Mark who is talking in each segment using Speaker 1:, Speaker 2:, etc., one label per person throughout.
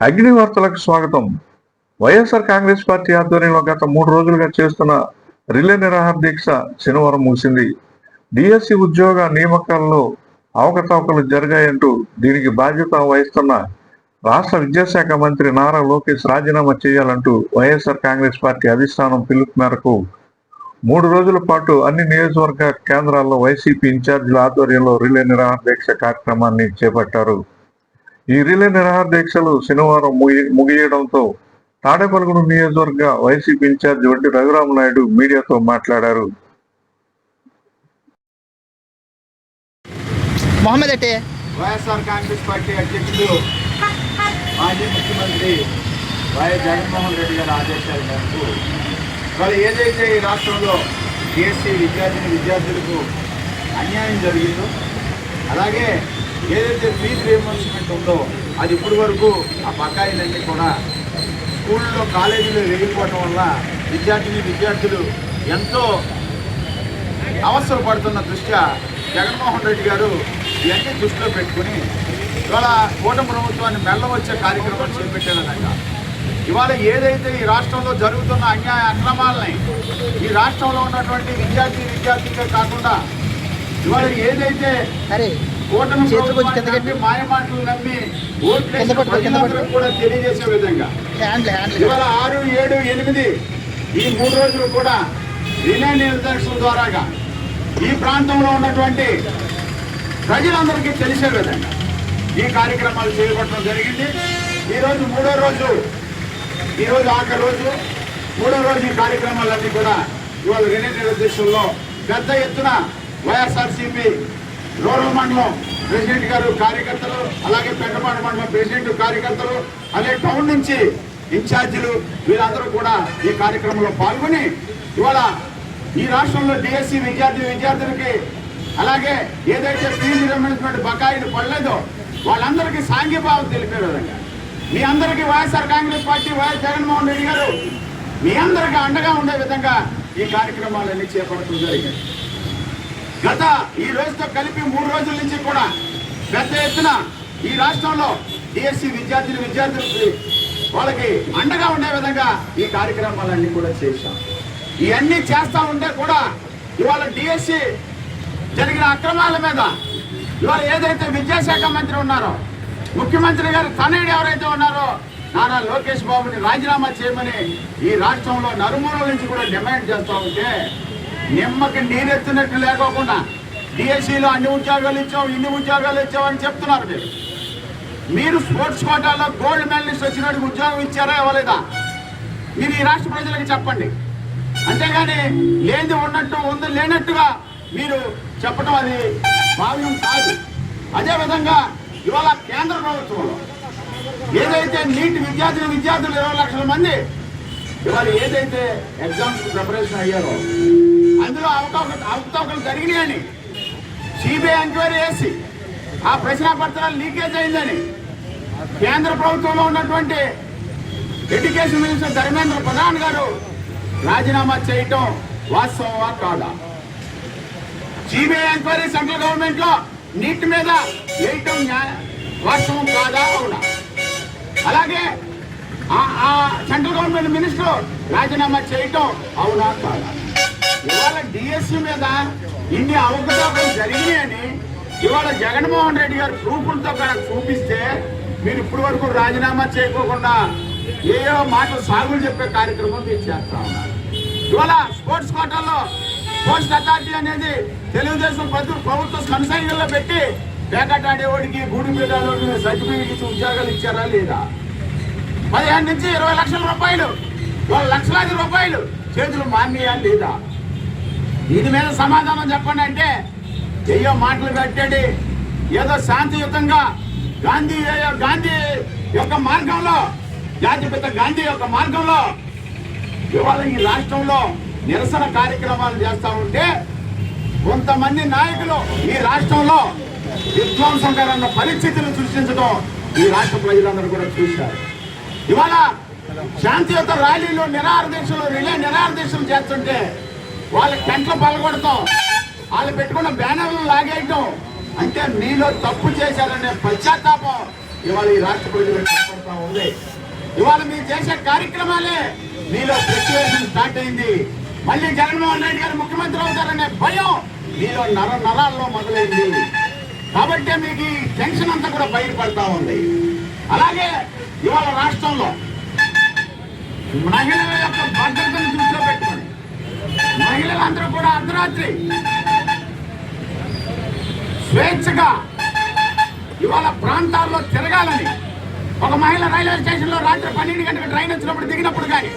Speaker 1: అగ్ని వార్తలకు స్వాగతం. వైఎస్ఆర్ కాంగ్రెస్ పార్టీ ఆధ్వర్యంలో గత 3 రోజులుగా చేస్తున్న రిలే నిరాహార దీక్ష శనివారం ముగిసింది. డిఎస్సి ఉద్యోగ నియామకాల్లో అవకతవకలు జరిగాయంటూ దీనికి బాధ్యత వహిస్తున్న రాష్ట్ర విద్యాశాఖ మంత్రి నారా లోకేష్ రాజీనామా చేయాలంటూ వైఎస్ఆర్ కాంగ్రెస్ పార్టీ అధిష్టానం పిలుపు మేరకు 3 రోజుల పాటు అన్ని నియోజకవర్గ కేంద్రాల్లో వైసీపీ ఇన్ఛార్జీల ఆధ్వర్యంలో రిలే నిరాహార దీక్ష కార్యక్రమాన్ని చేపట్టారు. ఈ రిలే నిరాహార దీక్షలు శనివారం ముగియడంతో తాడేపల్లిగూడెం నియోజకవర్గ వైసీపీ ఇన్ఛార్జి వడ్డీ రఘురామనాయుడు మీడియాతో మాట్లాడారు.
Speaker 2: వైఎస్ఆర్ కాంగ్రెస్ పార్టీ అధ్యక్షుడు మాజీ ముఖ్యమంత్రి వైఎస్ జగన్మోహన్ రెడ్డి గారి ఆదేశాల మేరకు వాళ్ళు ఏదైతే ఈ రాష్ట్రంలో డిఎస్సి విద్యార్థులకు అన్యాయం జరిగిందో, అలాగే ఏదైతే ఫీజు రీయింబర్స్మెంట్ ఉందో అది ఇప్పటి వరకు ఆ బకాయిలన్నీ కూడా స్కూల్లో కాలేజీలో వెళ్ళిపోవటం వల్ల విద్యార్థులు ఎంతో అవసరం పడుతున్న దృష్ట్యా జగన్మోహన్ రెడ్డి గారు ఇవన్నీ దృష్టిలో పెట్టుకుని ఇవాళ కూటమి ప్రభుత్వాన్ని మెల్లవచ్చే కార్యక్రమాలు చేపట్టారనగా ఇవాళ ఏదైతే ఈ రాష్ట్రంలో జరుగుతున్న అన్యాయ అక్రమాలని ఈ రాష్ట్రంలో ఉన్నటువంటి విద్యార్థులే కాకుండా ఇవాళ ఏదైతే కూటమి ప్రభుత్వాన్ని మాయమాటలు నమ్మి ఓట్లేసిన ప్రజలందరూ కూడా తెలియజేసే విధంగా ఇవాళ 6, 7, 8 ఈ 3 రోజులు కూడా రిలే నిర్దేశం ద్వారాగా ఈ ప్రాంతంలో ఉన్నటువంటి ప్రజలందరికీ తెలిసే విధంగా ఈ కార్యక్రమాలు చేపట్టడం జరిగింది. ఈరోజు 3వ రోజు, ఈరోజు ఆఖరి రోజు, 3వ రోజు ఈ కార్యక్రమాలన్నీ కూడా ఇవాళ రిలే నిర్దేశంలో పెద్ద ఎత్తున వైఎస్ఆర్సీపీ రూరల్ మండలం ప్రెసిడెంట్ గారు కార్యకర్తలు, అలాగే పెద్దపాడు మండలం ప్రెసిడెంట్ కార్యకర్తలు, అలాగే టౌన్ నుంచి ఇన్ఛార్జీలు వీళ్ళందరూ కూడా ఈ కార్యక్రమంలో పాల్గొని ఇవాళ ఈ రాష్ట్రంలో డిఎస్సి విద్యార్థులకి అలాగే ఏదైతే ఫీజు రీయింబర్స్మెంట్ బకాయిలు పడలేదో వాళ్ళందరికీ సాంఘీభావం తెలిపే విధంగా మీ అందరికీ వైఎస్ఆర్ కాంగ్రెస్ పార్టీ వైఎస్ జగన్మోహన్ రెడ్డి గారు మీ అందరికీ అండగా ఉండే విధంగా ఈ కార్యక్రమాలన్నీ చేపట్టడం జరిగింది. గత ఈ రోజుతో కలిపి 3 రోజుల నుంచి కూడా పెద్ద ఎత్తున ఈ రాష్ట్రంలో డిఎస్సి విద్యార్థులకి వాళ్ళకి అండగా ఉండే విధంగా ఈ కార్యక్రమాలన్నీ కూడా చేశాం. ఇవన్నీ చేస్తూ ఉంటే కూడా ఇవాళ డిఎస్సి జరిగిన అక్రమాల మీద ఇవాళ ఏదైతే విద్యాశాఖ మంత్రి ఉన్నారో, ముఖ్యమంత్రి గారు తనయుడు ఎవరైతే ఉన్నారో నారా లోకేష్ బాబుని రాజీనామా చేయమని ఈ రాష్ట్రంలో నలుమూలల నుంచి కూడా డిమాండ్ చేస్తూ ఉంటే నిమ్మకి నీరెత్తినట్టు లేకోకుండా డిఎస్సిలో అన్ని ఉద్యోగాలు ఇచ్చాం, ఇన్ని ఉద్యోగాలు ఇచ్చామని చెప్తున్నారు. మీరు స్పోర్ట్స్ కోటాలో గోల్డ్ మెడలిస్ట్ వచ్చినట్టు ఉద్యోగం ఇచ్చారా ఇవ్వలేదా? మీరు ఈ రాష్ట్ర ప్రజలకు చెప్పండి. అంతేగాని లేనిది ఉన్నట్టు ఉంది లేనట్టుగా మీరు చెప్పడం అది భావ్యం కాదు. అదేవిధంగా ఇవాళ కేంద్ర ప్రభుత్వంలో ఏదైతే నీట్ విద్యార్థులు 20 లక్షల మంది ఇవాళ ఏదైతే ఎగ్జామ్స్ ప్రిపరేషన్ అయ్యారో అందులో అవకతవకలు జరిగినాయని సిబిఐ ఎంక్వైరీ చేసి ఆ ప్రశ్నాపత్రాలు లీకేజ్ అయిందని కేంద్ర ప్రభుత్వంలో ఉన్నటువంటి ఎడ్యుకేషన్ మినిస్టర్ ధర్మేంద్ర ప్రధాన్ గారు రాజీనామా చేయటం వాస్తవమా కాదా? సిబిఐ ఎంక్వైరీ సెంట్రల్ గవర్నమెంట్ లో నీట్ మీద వేయటం వాస్తవం కాదా? అవునా? అలాగే ఆ సెంట్రల్ గవర్నమెంట్ మినిస్టర్ రాజీనామా చేయటం అవునా కాదా? ఇవాళ డిఎస్సి మీద ఇన్ని అవకతవకలు జరిగినాయని ఇవాళ జగన్మోహన్ రెడ్డి గారు ప్రూఫ్లతో చూపిస్తే మీరు ఇప్పటి వరకు రాజీనామా చేయకోకుండా ఏయో మాటలు సాగులు చెప్పే కార్యక్రమం మీరు చేస్తా ఉన్నారు. ఇవాళ స్పోర్ట్స్ కోటాల్లో స్పోర్ట్స్ అథారిటీ అనేది తెలుగుదేశం ప్రభుత్వం కనసాగిలో పెట్టి పేకాట ఆడేవాడికి గూడి పీడాలోకి సర్టిఫికేట్ ఇచ్చి ఉద్యోగాలు ఇచ్చారా లేదా? 15 నుంచి 20 లక్షల రూపాయలు, లక్షలాది రూపాయలు చేతులు మాన్యా లేదా? దీని మీద సమాధానం చెప్పండి అంటే ఏయో మాటలు పెట్టండి. ఏదో శాంతియుతంగా గాంధీ యొక్క మార్గంలో, జాతిపిత గాంధీ యొక్క మార్గంలో ఇవాళ ఈ రాష్ట్రంలో నిరసన కార్యక్రమాలు చేస్తూ ఉంటే కొంతమంది నాయకులు ఈ రాష్ట్రంలో విధ్వంసకరమైన పరిస్థితులు సృష్టించడం ఈ రాష్ట్ర ప్రజలందరూ కూడా చూశారు. ఇవాళ శాంతియుత ర్యాలీలు రిలే నిరాహార దీక్షలు చేస్తుంటే వాళ్ళ టెంట్లు పలగొడతాం, వాళ్ళు పెట్టుకున్న బ్యానర్లు లాగేయటం అంటే మీలో తప్పు చేశారనే పశ్చాత్తాపం ఇవాళ ఈ రాష్ట్ర ప్రజలకు కనపడతా ఉంది. ఇవాళ మీరు చేసే కార్యక్రమాలే మీలో ఫ్లక్చువేషన్ స్టార్ట్ అయింది. మళ్ళీ జగన్మోహన్ రెడ్డి గారు ముఖ్యమంత్రి అవుతారనే భయం మీలో నరాల్లో మొదలైంది. కాబట్టి మీకు ఈ టెన్షన్ అంతా కూడా బయటపడతా ఉంది. అలాగే ఇవాళ రాష్ట్రంలో మహిళల యొక్క భద్రతను దృష్టిలో పెట్టుకోండి. మహిళలందరూ కూడా అర్ధరాత్రి స్వేచ్ఛగా ఇవాళ ప్రాంతాల్లో తిరగాలని ఒక మహిళ రైల్వే స్టేషన్ లో రాత్రి 12 గంటలకు ట్రైన్ వచ్చినప్పుడు దిగినప్పుడు కానీ,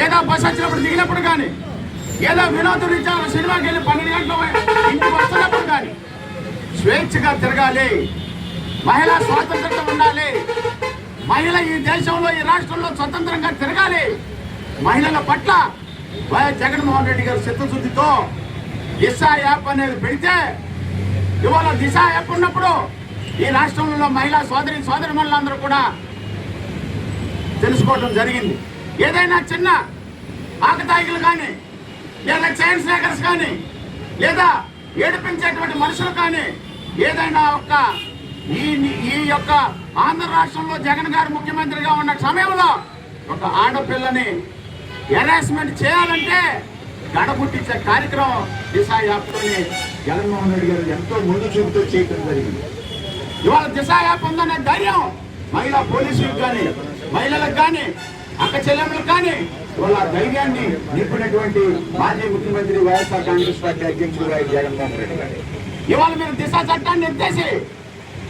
Speaker 2: ఏదో బస్సు వచ్చినప్పుడు దిగినప్పుడు కానీ, ఏదో వినోద రీత్యా సినిమాకి వెళ్ళి 12 గంటల ఇంటికి వస్తున్నప్పుడు కానీ స్వేచ్ఛగా తిరగాలి. మహిళా స్వాతంత్రం ఉండాలి. మహిళ ఈ దేశంలో ఈ రాష్ట్రంలో స్వతంత్రంగా తిరగాలి. మహిళల పట్ల వైఎస్ జగన్మోహన్ రెడ్డి గారు చిత్తశుద్ధితో దిశ యాప్ అనేది పెడితే ఇవాళ దిశ యాప్ ఉన్నప్పుడు ఈ రాష్ట్రంలో మహిళా సోదరిమణులందరూ కూడా తెలుసుకోవడం జరిగింది. ఏదైనా చిన్న ఆకతాయిలు కానీ, లేదా చైన్ స్నేకర్స్ కానీ, లేదా ఏడిపించేటువంటి మనుషులు కానీ, ఏదైనా ఈ యొక్క ఆంధ్ర రాష్ట్రంలో జగన్ గారు ముఖ్యమంత్రిగా ఉన్న సమయంలో ఒక ఆడపిల్లని హెరాస్మెంట్ చేయాలంటే గడబుట్టించే కార్యక్రమం దిశ యాప్తోనే జగన్మోహన్ రెడ్డి గారు ఎంతో ముందు చూపుతూ చేయడం జరిగింది. ఇవాళ దిశ యాప్ ఉందనే ధైర్యం మహిళా పోలీసులకు కానీ, మహిళలకు కానీ, అక్క చెల్లెమ్మలకు కానీ ఇవాళ ధైర్యాన్ని నింపినటువంటి మాజీ ముఖ్యమంత్రి వైఎస్ఆర్ కాంగ్రెస్ పార్టీ అధ్యక్షుడు వైఎస్ జగన్మోహన్ రెడ్డి గారు ఇవాళ మీరు దిశ చట్టాన్ని ఎత్తేసి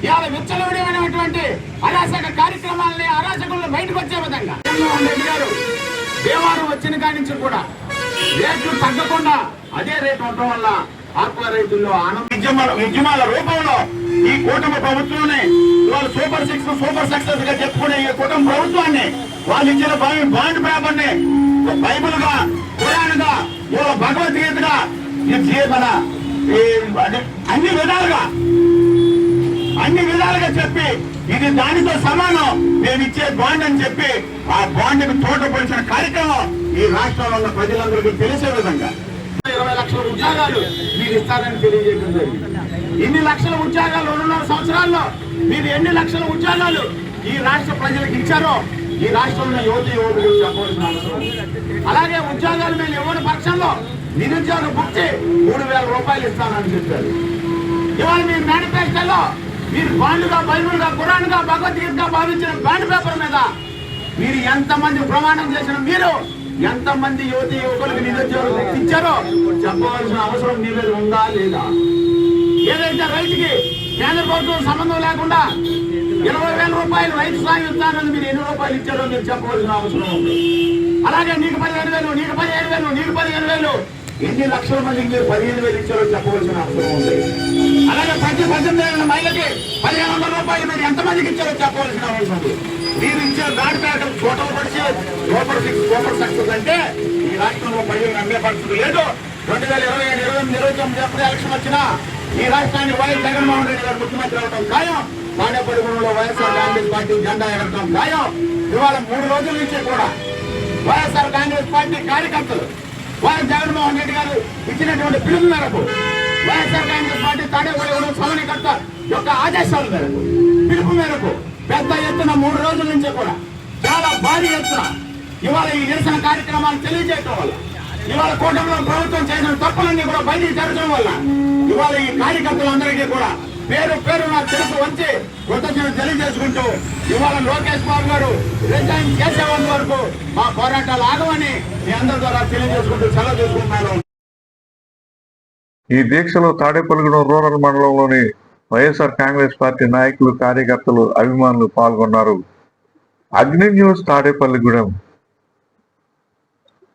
Speaker 2: ఇవాళ విచ్చలవిడిమైనటువంటి అరాచక కార్యక్రమాలని, అరాచకులను బయటకు వచ్చే విధంగా జగన్మోహన్ రెడ్డి గారు దేవారం వచ్చిన కాడి నుంచి కూడా రేట్లు తగ్గకుండా అదే రేటు ఉండటం వల్ల ఆత్మ రైతుల్లో ఉద్యమాల రూపంలో ఈ కూటమి ప్రభుత్వాన్ని ఇవాళ సూపర్ 6 సూపర్ సక్సెస్ గా చెప్పుకునే ఈ కూటమి ప్రభుత్వాన్ని వాళ్ళు ఇచ్చిన బాండ్ పేపర్ ని బైబుల్ గా, ఖురాన్ గా, భగవద్గీతగా మన అన్ని విధాలుగా చెప్పి ఇది దానితో సమానం మేము ఇచ్చే బాండ్ అని చెప్పి ఆ బాండ్ ని తోటపడిచిన కార్యక్రమం ఈ రాష్ట్రంలో ఉన్న ప్రజలందరికీ తెలిసే విధంగా 20 లక్షల ఉద్యోగాలు మీరు ఇస్తారని తెలియజేయడం జరిగింది. ఇన్ని లక్షల ఉద్యోగాలు 2.5 సంవత్సరాల్లో మీరు ఎన్ని లక్షల ఉద్యోగాలు ఈ రాష్ట్ర ప్రజలకు ఇచ్చారో ఈ రాష్ట్రంలో యువతులు చెప్పవలసిన అవసరం. అలాగే ఉద్యోగాలు మేము ఇవ్వని పక్షంలో నిరుద్యోగ భృతి 3,000 రూపాయలు ఇస్తానని చెప్పారు. ఇవాళ మీ మేనిఫెస్టోలో మీరు బాండ్గా, బైబుల్గా, ఖురాన్గా, భగవద్గీతగా భావించిన బాండ్ పేపర్ మీద మీరు ఎంతమంది ప్రమాణం చేసిన మీరు ఎంతమంది యువకులకు నిరుద్యోగం ఇచ్చారో చెప్పవలసిన అవసరం మీ మీద ఉందా లేదా? ఏదైతే రైతుకి కేంద్ర ప్రభుత్వం సంబంధం లేకుండా 20,000 రూపాయలు రైతు సాయం ఇస్తానని మీరు ఎన్ని రూపాయలు ఇచ్చారో మీరు చెప్పవలసిన అవసరం ఉంది. అలాగే నీకు 15,000, నీకు 15,000, నీకు 15,000 ఎన్ని లక్షల మందికి మీరు 15,000 ఇచ్చారో చెప్పవలసిన అవసరం ఉంది. అలాగే ప్రతి 18 మహిళకి 1,500 రూపాయలు మీరు ఎంతమందికి ఇచ్చారో చెప్పవలసిన అవసరం ఉంది. మీరు ఇచ్చే దాడి పేటలు ఫోటోలు పడిచి సూపర్ 6 సూపర్ సక్సెస్ అంటే ఈ రాష్ట్రంలో ప్రజలు నమ్మే పరిస్థితి లేదు. 2027, 2028, 2029 ఎప్పుడు ఎలక్షన్ వచ్చినా ఈ రాష్ట్రాన్ని వైఎస్ జగన్మోహన్ రెడ్డి గారు ముఖ్యమంత్రి అవడం ఖాయం. తాడేపల్లిగూడెంలో వైఎస్ఆర్ కాంగ్రెస్ పార్టీ జెండా ఎగరడం ఖాయం. ఇవాళ 3 రోజుల నుంచి కూడా వైఎస్ఆర్ కాంగ్రెస్ పార్టీ కార్యకర్తలు వైఎస్ జగన్మోహన్ రెడ్డి గారు ఇచ్చినటువంటి పిలుపు మేరకు వైఎస్ఆర్ కాంగ్రెస్ పార్టీ తాడేపల్లిగూడెం సమన్వయకర్త యొక్క ఆదేశాల మేరకు, పిలుపు మేరకు పెద్ద ఎత్తున 3 రోజుల నుంచి కూడా చాలా భారీ ఎత్తున ఇవాళ ఈ నిరసన కార్యక్రమాలు తెలియజేయడం వల్ల, ఇవాళ కూటమిలో ప్రభుత్వం చేసిన తప్పులన్నీ కూడా బయటికి జరగడం వల్ల ఇవాళ ఈ కార్యకర్తలందరికీ కూడా పేరు నాకు తెలుసు వచ్చి కృతజ్ఞతలు తెలియజేసుకుంటూ ఇవాళ లోకేష్ బాబు గారు రిజైన్ చేసేంత వరకు మా పోరాటాలు ఆగవని మీ అందరి ద్వారా తెలియజేసుకుంటూ సెలవు తీసుకుంటున్నాను.
Speaker 1: ఈ దీక్షలో తాడేపల్లిగూడెం రూరల్ మండలంలోని వైఎస్ఆర్ కాంగ్రెస్ పార్టీ నాయకులు, కార్యకర్తలు, అభిమానులు పాల్గొన్నారు. అగ్ని న్యూస్ తాడేపల్లిగూడెం.